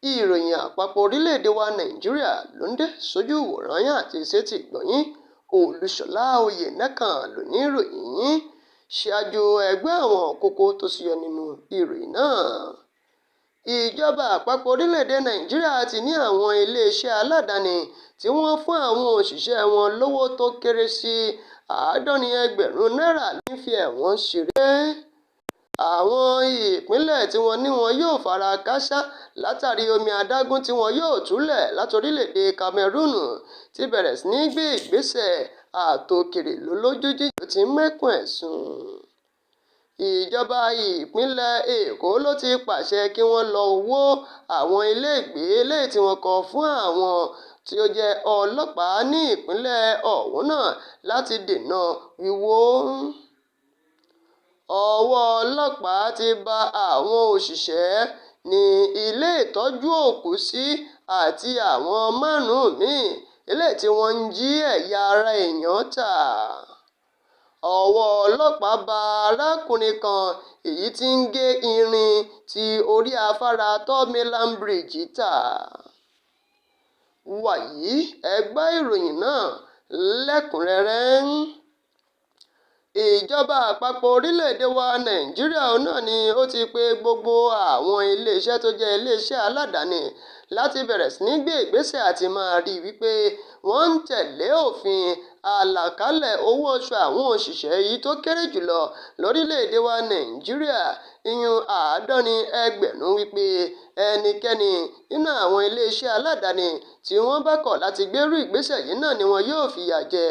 ìròyìn àpapọ̀ orílẹ̀-èdè wa Nàìjíríà ló ń dé sójú ìwòran yín àti sétí ìgbọ́-yín. Olúṣọlá Oyènẹ́kan ló ní ìròyìn yín. Ṣáájú ẹgbẹ́ àwọn kókó tó ṣúyọ nínú ìròyìn náà. Ìjọba àpapọ̀ orílẹ̀-èdè Nàìjíríà ti ní àwọn ilé-iṣẹ́ aládàáni tí wọ́n fún àwọn òṣìṣẹ́ wọn lówó tó kéré sí náírà ló ń fi ẹ̀wọ̀n ṣeré. Àwọn ìpínlẹ̀ tí wọ́n ní wọn yóò fara kááṣá látàrí omi adágún tí wọn yóò túlẹ̀ láti orílẹ̀-èdè Cameroon ti bẹ̀rẹ̀ sí ní gbé ìgbésẹ̀ àtòkèrè lójú jíjìn tí ń mẹ́kún ẹ̀ sùn. Ìjọba ìpínlẹ̀ Èkó ló ti pàṣẹ kí wọ́n lọ wó àwọn ilégbèé eléyìí tí wọ́n kọ́ fún àwọn tí ó jẹ́ ọlọ́pàá ní ìpínlẹ̀ ọ̀hún náà láti dènà wíwó. Ọwọ́ ọlọ́pàá ti bá àwọn òṣìṣẹ́ ní ilé ìtọ́jú òkúsí àti àwọn 5 míì eléyìí tí wọ́n ń jí ẹ̀yà ara èèyàn tà. Ọwọ́ ọlọ́pàá bá arákùnrin kan èyí tí ń gé irin tí orí afárá Third Mainland Bridge tà. Wàyí ẹ gbọ́ ìròyìn náà lẹ́kùnrẹ́rẹ́. Ìjọba àpapọ̀ orílẹ̀-èdè wa Nàìjíríà náà ni ó ti pe gbogbo àwọn ilé-iṣẹ́ tó jẹ́ ilé-iṣẹ́ aládàáni láti bẹ̀rẹ̀ sí ní gbé ìgbésẹ̀ àti máa rí wípé wọ́n ń tẹ̀lé òfin àlàkalẹ̀ owó oṣù àwọn òṣìṣẹ́ yìí tó kéré jùlọ lórílẹ̀-èdè wa Nàìjíríà ìyún 70,000 wípé ẹnikẹ́ni nínú àwọn ilé-iṣẹ́ aládàáni tí wọ́n bá kọ̀ láti gbérú ìgbésẹ̀ yìí náà ni wọn yóò fìyà jẹ.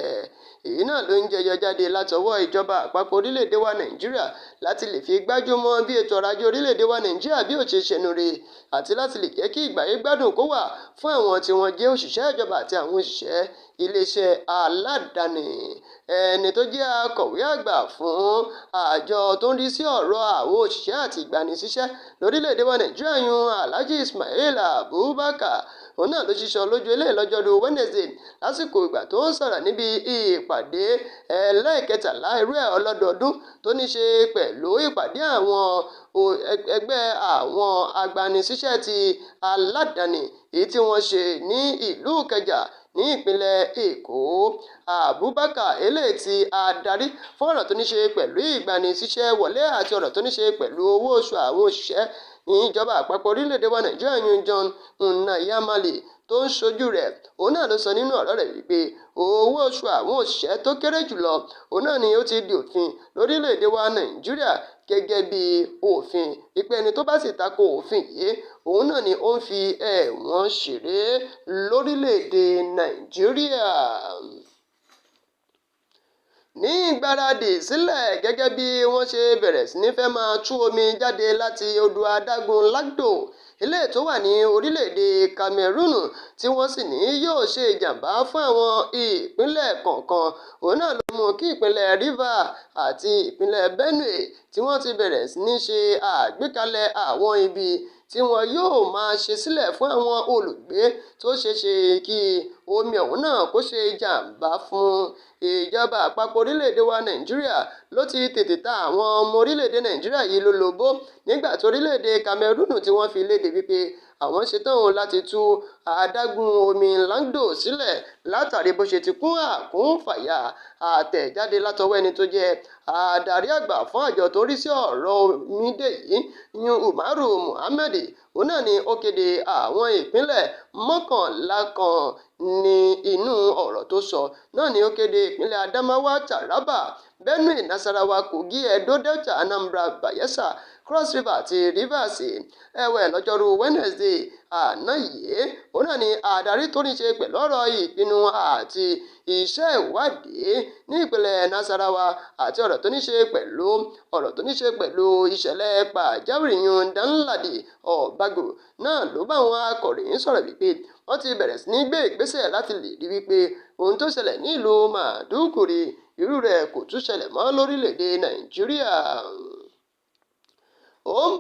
Èyí náà ló ń jẹyọ jáde látọwọ́ ìjọba àpapọ̀ orílẹ̀-èdè wa Nàìjíríà láti lè fi gbájúmọ́ bí ètò ọrọ̀ ajé orílẹ̀-èdè wa Nàìjíríà bí ó ṣe ṣẹnure àti láti lè jẹ́ kí ìgbáyé gbádùn kó wà fún àwọn tí wọ́n jẹ́ òṣìṣẹ́ ìjọba àti àwọn òṣìṣẹ́ ilé-iṣẹ́ aládàáni. Ẹni tó jẹ́ akọ̀wé àgbà fún àjọ tó ń rí sí ọ̀rọ̀ àwọn òṣìṣẹ́ àti ìgbanisíṣẹ́ lórílẹ̀-èdè wa Nàìjíríà yún Alhaji Ismail Abubakar òun náà ló ṣiṣọ́ lójú eléyìí lọ́jọ́rú Wednesday lásìkò ìgbà tó ń sọ̀rọ̀ níbi ìpàdé ẹlẹ́ẹ̀kẹtàlá irú ẹ̀ ọlọ́dọọdún tó ní ṣe pẹ̀lú ìpàdé àwọn ẹgbẹ́ àwọn agbanisíṣẹ́ ti aládàáni èyí tí wọ́n ṣe ní ìlú Ìkẹjà ní ìpínlẹ̀ Èkó. Abubakar eléyìí tí adarí fún ọ̀rọ̀ tó ní ṣe pẹ̀lú ìgbanisíṣẹ́ wọlé àti ọ̀rọ̀ tó ní ṣe pẹ̀lú owó oṣù àwọn òṣìṣẹ́ ní ìjọba àpapọ̀ orílẹ̀-èdè wa Nàìjíríà yún John Nnayamali tó ń ṣojú rẹ̀ òun náà ló sọ nínú ọ̀rọ̀ rẹ̀ wípé owó oṣù àwọn òṣìṣẹ́ tó kéré jùlọ òun náà ni ó ti di òfin lórílẹ̀-èdè wa Nàìjíríà gẹ́gẹ́ bí òfin ìpè ẹni tó bá sì tako òfin yìí òun náà ni ó ń fi ẹ̀wọ̀n ṣeré lórílẹ̀-èdè Nàìjíríà. Ní ìgbáradì sílẹ̀ gẹ́gẹ́ bí wọ́n ṣe bẹ̀rẹ̀ sí ní fẹ́ máa tú omi jáde láti odò adágún Lagdo eléyìí tó wà ní orílẹ̀-èdè Cameroon tí wọ́n sì ní yóò ṣe ìjàmbá fún àwọn ìpínlẹ̀ kọ̀ọ̀kan òun náà ló mú kí ìpínlẹ̀ Rivers àti ìpínlẹ̀ Benue tí wọ́n ti bẹ̀rẹ̀ sí ní ṣe àgbékalẹ̀ àwọn ibi tí wọn yóò máa ṣe sílẹ̀ fún àwọn olùgbé tó ṣeéṣe kí omi ọ̀hún náà kó ṣe ìjàmbá fún. Ìjọba àpapọ̀ orílẹ̀-èdè wa Nàìjíríà ló ti tètè ta àwọn ọmọ orílẹ̀-èdè Nàìjíríà yìí lólobó nígbà tí orílẹ̀-èdè Cameroon tí wọ́n fi léde wípé àwọn ṣetán láti tú adágún omi Lagdo sílẹ̀ látàrí bó ṣe ti kún àkúnfàyà. Àtẹ̀jáde látọwọ́ ẹni tó jẹ́ adarí àgbà fún àjọ tó ń rí sí ọ̀rọ̀ omídé yìí yún Umaru Muhammed òun náà ni ó kéde àwọn ìpínlẹ̀ 11 kan ní inú ọ̀rọ̀ tó sọ náà ni ó kéde ìpínlẹ̀ Adamawa, Taraba, Benue, Nasarawa, Kogi, Edo, Delta, Anambra, Bayelsa, Cross River àti Rivers. Ẹ̀wẹ̀ lọ́jọ́rú Wednesday àná yìí òun náà ni adarí tó ní ṣe pẹ̀lú ọ̀rọ̀ ìpinnu àti iṣẹ́ ìwádìí ní ìpínlẹ̀ Nasarawa àti ọ̀rọ̀ tó ní ṣe pẹ̀lú ìṣẹ̀lẹ̀ pàjáwìrì yún Danladi Ọ̀bágù náà ló bá àwọn akọ̀ròyìn sọ̀rọ̀ wípé wọ́n ti bẹ̀rẹ̀ sí ní gbé ìgbésẹ̀ láti lè rí wípé ohun tó ṣẹlẹ̀ ní ìlú Maiduguri irú rẹ̀ kò tún ṣẹlẹ̀ mọ́ lórílẹ̀-èdè Nàìjíríà. ó ń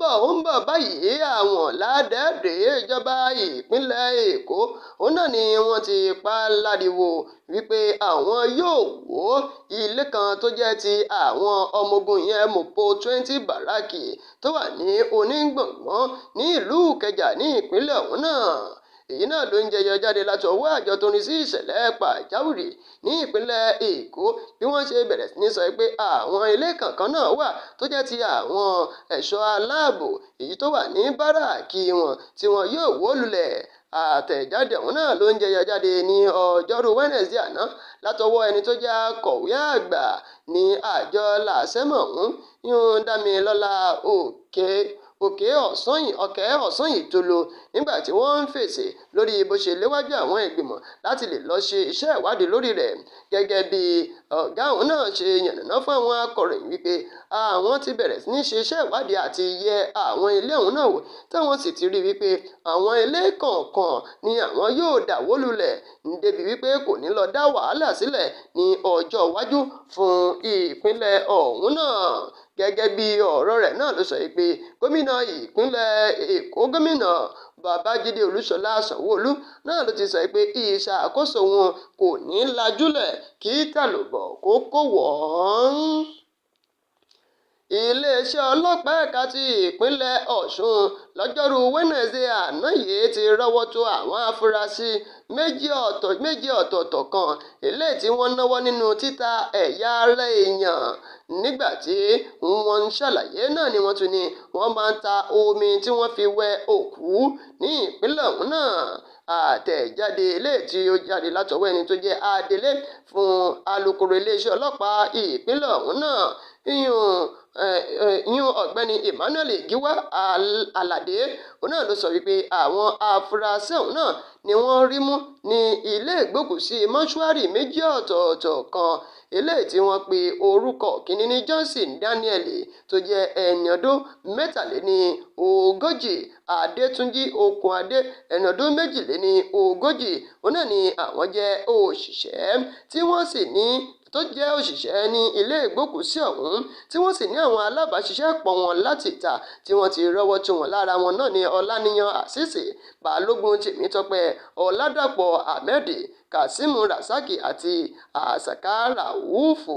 bọ̀ báyìí àwọn ládẹ́ẹ̀dẹ́ ìjọba ìpínlẹ̀ Èkó òun náà ni wọ́n ti pa láriwo wípé àwọn yóò wó ilé kan tó jẹ́ ti àwọn ọmọ ogun yẹn Mopo 20 báràkì tó wà ní Onígbọ̀ngàn ní ìlú Ìkẹjà ní ìpínlẹ̀ ọ̀hún náà. Èyí náà ló ń jẹyọ jáde láti ọwọ́ àjọ tó ń rí sí ìṣẹ̀lẹ̀ pàjáwìrì ní ìpínlẹ̀ Èkó bí wọ́n ṣe bẹ̀rẹ̀ sí ní sọ pé àwọn ilé kankan náà wà tó jẹ́ ti àwọn ẹ̀ṣọ́ aláàbò èyí tó wà ní báràkì wọn tí wọn yóò wó lulẹ̀. Àtẹ̀jáde ọ̀hún náà ló ń jẹyọ jáde ní ọjọ́rú Wednesday àná látọwọ́ ẹni tó jẹ́ akọ̀wé àgbà ní àjọ làsẹ́mọ̀ ọ̀hún yún Dámilọ́lá Òkè Ọ̀sányìntólú nígbà tí wọ́n ń fèsì lórí bó ṣe léwájú àwọn ìgbìmọ̀ láti lè lọ ṣe iṣẹ́ ìwádìí lórí rẹ̀. Gẹ́gẹ́ bí ọ̀gá òun náà ṣe yànnàná fún àwọn akọ̀ròyìn wípé àwọn ti bẹ̀rẹ̀ sí ní ṣe iṣẹ́ ìwádìí àti yẹ àwọn ilé ọ̀hún náà wò táwọn sì ti rí wípé àwọn ilé kọ̀ọ̀kan ni àwọn yóò dà wó lulẹ̀ débi wípé kò ní lọ dá wàhálà sílẹ̀ ní ọjọ́ iwájú fún ìpínlẹ̀ ọ̀hún náà. Gẹ́gẹ́ bí ọ̀rọ̀ rẹ̀ náà ló sọ pé gómìnà ìpínlẹ̀ Èkó gómìnà Babájídé Olúṣọlá Sanwó-Olú náà ló ti sọ pé ìṣàkóso wọn kò ní lajúlẹ̀ kí tàlùbọ̀ kó kó wọ́n. Iléeṣẹ́ ọlọ́pàá ẹ̀ka ti ìpínlẹ̀ Ọ̀ṣun lọ́jọ́rú Wednesday àná yìí ti rọ́wọ́ tó àwọn afurasí méjì ọ̀tọ̀ọ̀tọ̀ kan eléyìí tí wọ́n náwó nínú títa ẹ̀yà ara èèyàn nígbà tí wọ́n ń ṣàlàyé náà ni wọ́n tún ní wọ́n máa ń ta omi tí wọ́n fi wẹ òkú ní ìpínlẹ̀ ọ̀hún náà. Àtẹ̀jáde eléyìí tí ó jáde látọwọ́ ẹni tó jẹ́ adelé fún alukoro iléeṣẹ́ ọlọ́pàá ìpínlẹ̀ ọ̀hún náà yún ọ̀gbẹ́ni Emmanuel Giwa Alade òun náà ló sọ wípé àwọn afurasí ọ̀hún náà ni wọ́n rí mú ní ilé ìgbókùúsí mọ́ṣúárì méjì ọ̀tọ̀ọ̀tọ̀ kan eléyìí tí wọ́n pe orúkọ kìíní ní Johnson Daniel tó jẹ́ ẹni ọdún 43, Adétúnjí Okunadé ẹni ọdún 42. Òun náà ni àwọn jẹ́ òṣìṣẹ́ tí wọ́n sì ní tó jẹ́ òṣìṣẹ́ ní ilé ìgbókùúsí ọ̀hún tí wọ́n sì ní àwọn alábàáṣiṣẹ́pọ̀ wọn láti ta tí wọ́n ti rọ́wọ́ tó wọn. Lára wọn náà ni Ọláníyan Àṣìṣe, Balógun Tèmítọ́pẹ́, Ọládàpọ̀ Ahmed, Kasimu Rasaki àti Àsàká Ràúfù.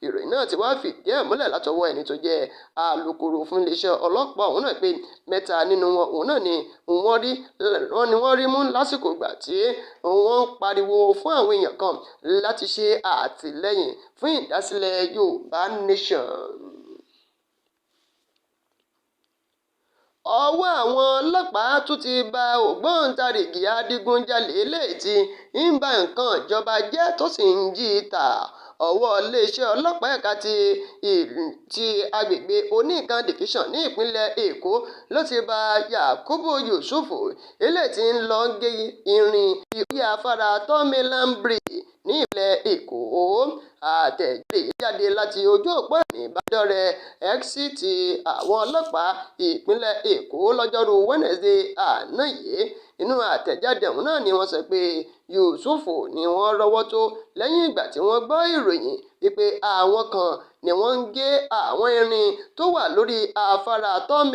Ìròyìn náà ti wá fìdí ẹ̀ múlẹ̀ látọwọ́ ẹni tó jẹ́ alukoro fún iléeṣẹ́ ọlọ́pàá ọ̀hún náà pé 3 nínú wọn òun náà ni wọ́n rí mú lásìkò ìgbà tí wọ́n ń pariwo fún àwọn èèyàn kan láti ṣe àtìlẹ́yìn fún ìdásílẹ̀ Yorùbá Nation. Ọwọ́ àwọn ọlọ́pàá tún ti bá ògbóǹtarìgì adigunjalè eléyìí tí ń ba nǹkan ìjọba jẹ́ tó sì ń jí i tà. Ọwọ́ iléeṣẹ́ ọlọ́pàá ẹ̀ka ti agbègbè Oníkan division ní ìpínlẹ̀ Èkó ló ti bá Yakubu Yusuf eléyìí tí ń lọ gé irin orí afárá Third Bridge ní ìpínlẹ̀ Èkó. Àtẹ̀jáde láti ojú òpó ìbánidọ́rẹ̀ẹ́ X ti àwọn ọlọ́pàá ìpínlẹ̀ Èkó lọ́jọ́rú Wednesday àná yìí. Inú àtẹ̀jáde ọ̀hún náà ni wọ́n sọ pé Yusuf ni wọ́n rọ́wọ́ tó lẹ́yìn ìgbà tí wọ́n gbọ́ ìròyìn wípé àwọn kan ni wọ́n ń gé àwọn irin tó wà lórí afárá Third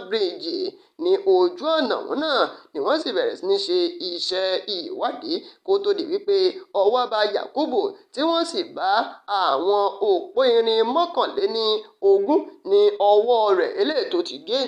Bridge ní ojú ọ̀nà ọ̀hún náà ni wọ́n sì bẹ̀rẹ̀ sí ní ṣe iṣẹ́ ìwádìí kó tó di wípé ọwọ́ bá Yakubu tí wọ́n sì bá àwọn òpó irin 21 ní ọwọ́ rẹ̀ eléyìí tó ti gé